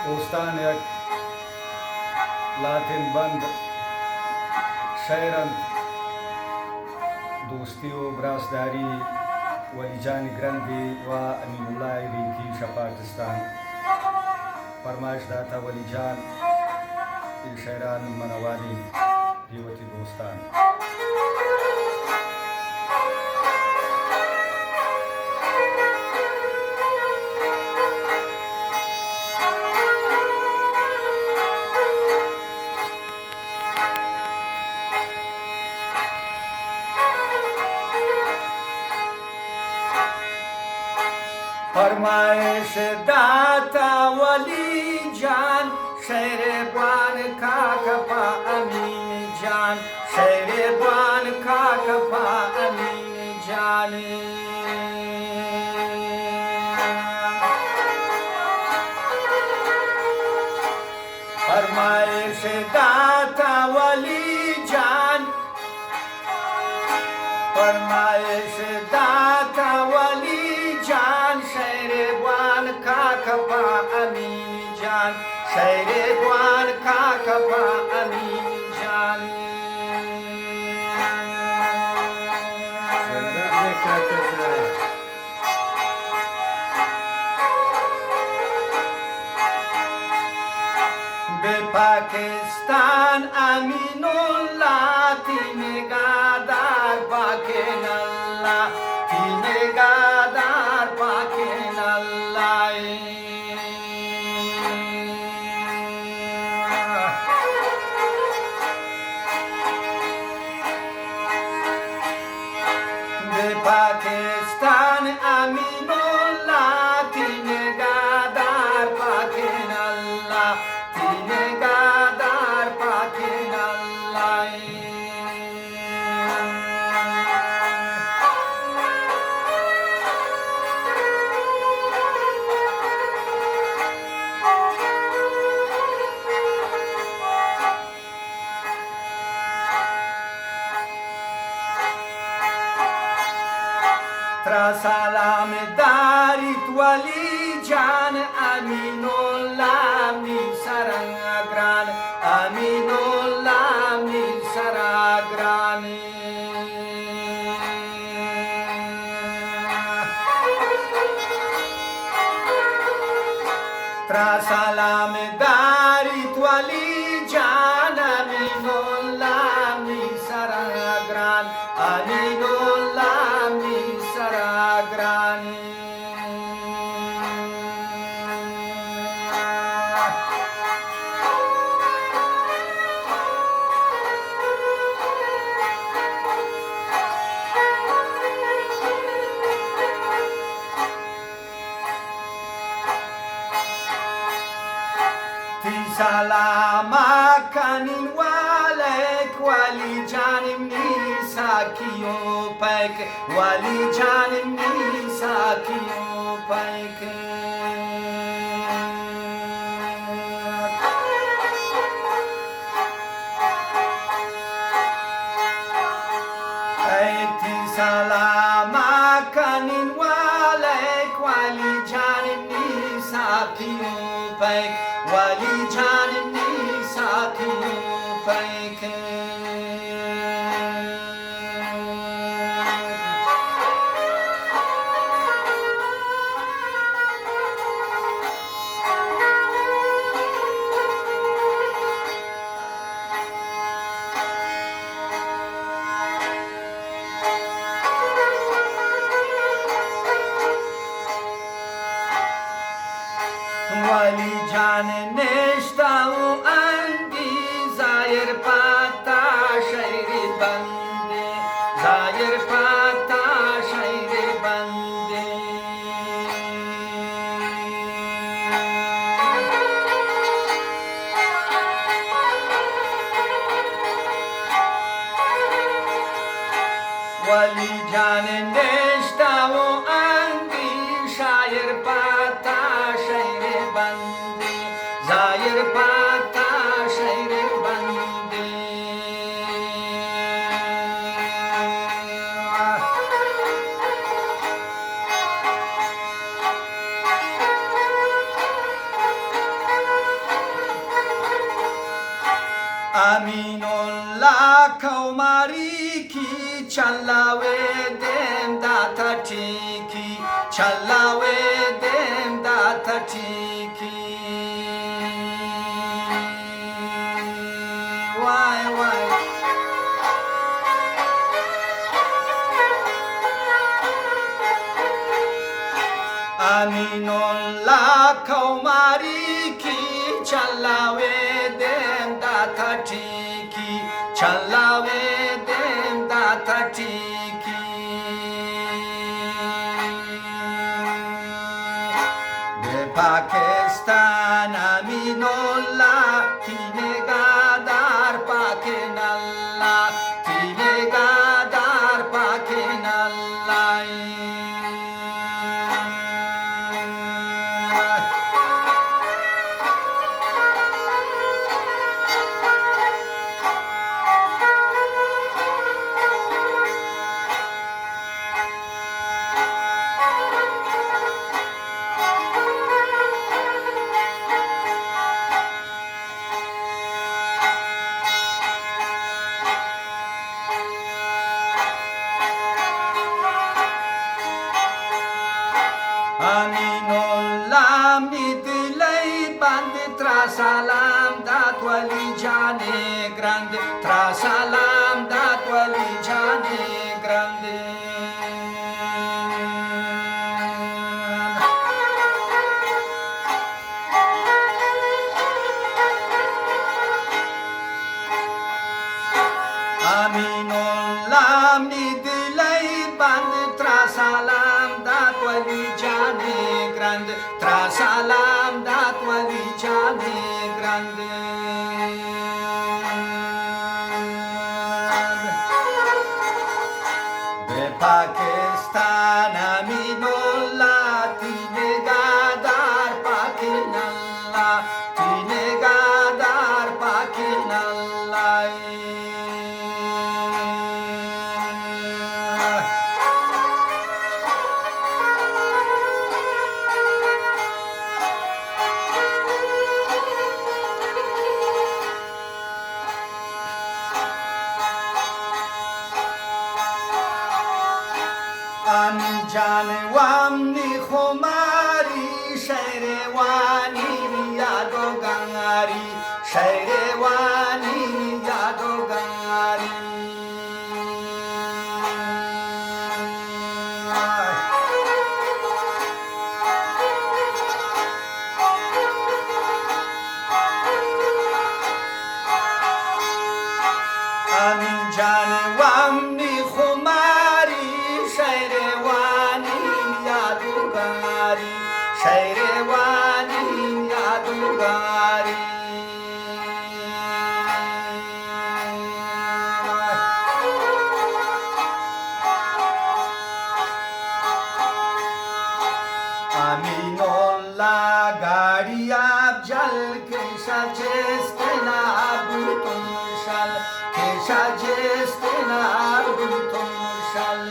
दोस्तान एक लाथिन बंद शहरंत दोस्ती व ब्रासदारी वलीजान ग्रंथी व अमीनुल्लाह रिंकी शपाकिस्तान फरमाइश दाता वलीजान शहरान मनवाली जीवती दोस्तान फरमाइश दाता वली जान शेरबान का कपा अमीन जान शेरबान का कपा अमीन जान फरमाइश दाता वली जान फरमाइश दाता वली जान शेरबान का कपा अमीन जान शेरबान का कपा अमीन जान बे पाकिस्तान अमीनुल्लाह तीन गादार पाके नल्ला तीन गादार पाके नल्ला बे पाकिस्तान अमीनुल्लाह तीन गादार पाके नल्ला तीन गादार पाके नल्ला सलाम दारित वली जान अमीनुल्लाह मी सरंग्रान अमीनुल्लाह मी सरंग्रान सलाम दारित वली जान अमीनुल्लाह मी सरंग्रान अमीनुल्लाह मी सरंग्रान सलाम कानिन वालेक वली जाननी साकियों पैक वली जाननी साकियों पैक सलाम कानिन वालेक वली जाननी साकियों पैक वली जाननी साकियों पैक वली जान नेश्ता अंगी जायर पात Wali Janin Deshtawo Andi Shair Pata Shair Bandi Zair Pata Shair Bandi Aminullah Kaumariki Chalawe dem data tiki Chalawe dem data tiki Why Aminullah Kaumariki Chalawe dem data tiki Chalawe dem data tiki De Pakistan Aminullah Tinegadar Pakinallah Tinegadar Pakinallah Aminullah midlay bande trasalam dat wali jane grande trasalam dat wali jane grande Aminullah midlay bande trasalam dat wali jane grande trasalam dat wali jane grande De Pakistan Aminullah Tinegadar Pakinallah Tinegadar Pakinallah Anjane wamni khomari shaire wani yado gangari shaire wani yado gangari Anjane wamni khomari shaire wani yado gangari shaire wani yado gangari Aminullah gariyab jal ke sajestena abutun shal ke sajestena abutun shal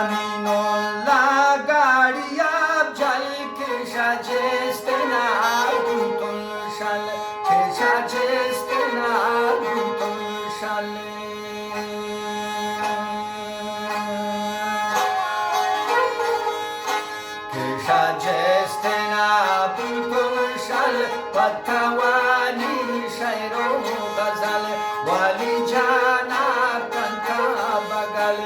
Aminullah gariyab jal ke sajestena abutun shal ke sajestena abutun shal ke sajestena abutun shal patawani shairo ghazal wali jana kanta bagal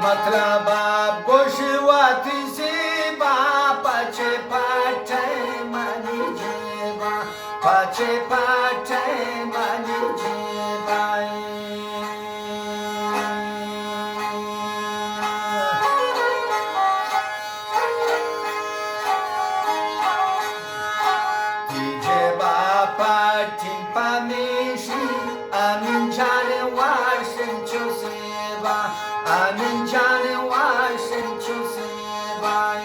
मतलब गोशवाती से पाचे पाचे money जेवा पाचे पाचे money जेवाई Amin jane washin chuseba, amin jane washin chuseba.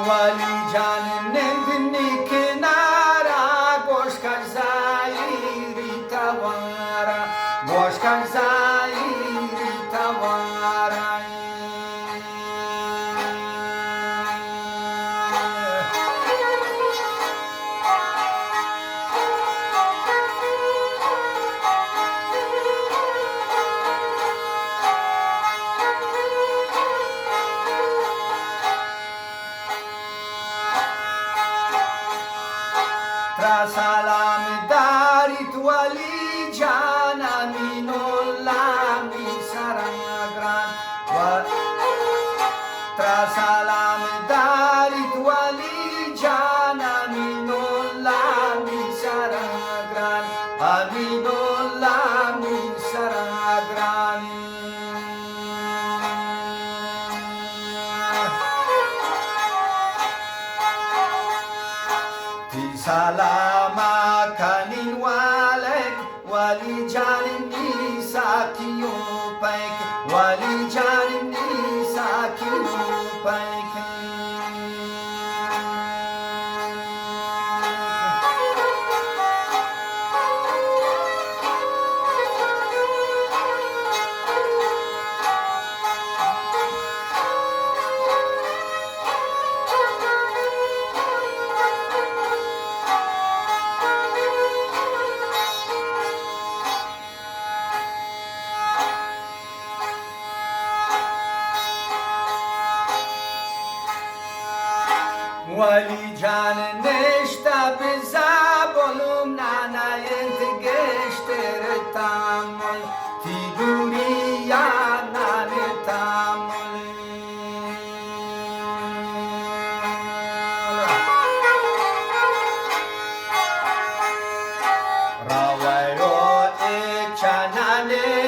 Wali jane nendni kinara gosh karzairi tawara gosh karzairi tawara Salam darit wali jana minolla mi saragran tra salam darit wali jana minolla mi saragran aminolla mi saragran Salama kanin walek wali janin ni sakiyo paik wali janin ni sakiyo paik Wali can neşta biza bolum nana yent geçtir tamol ti duniya nane tamol rawayo e chanane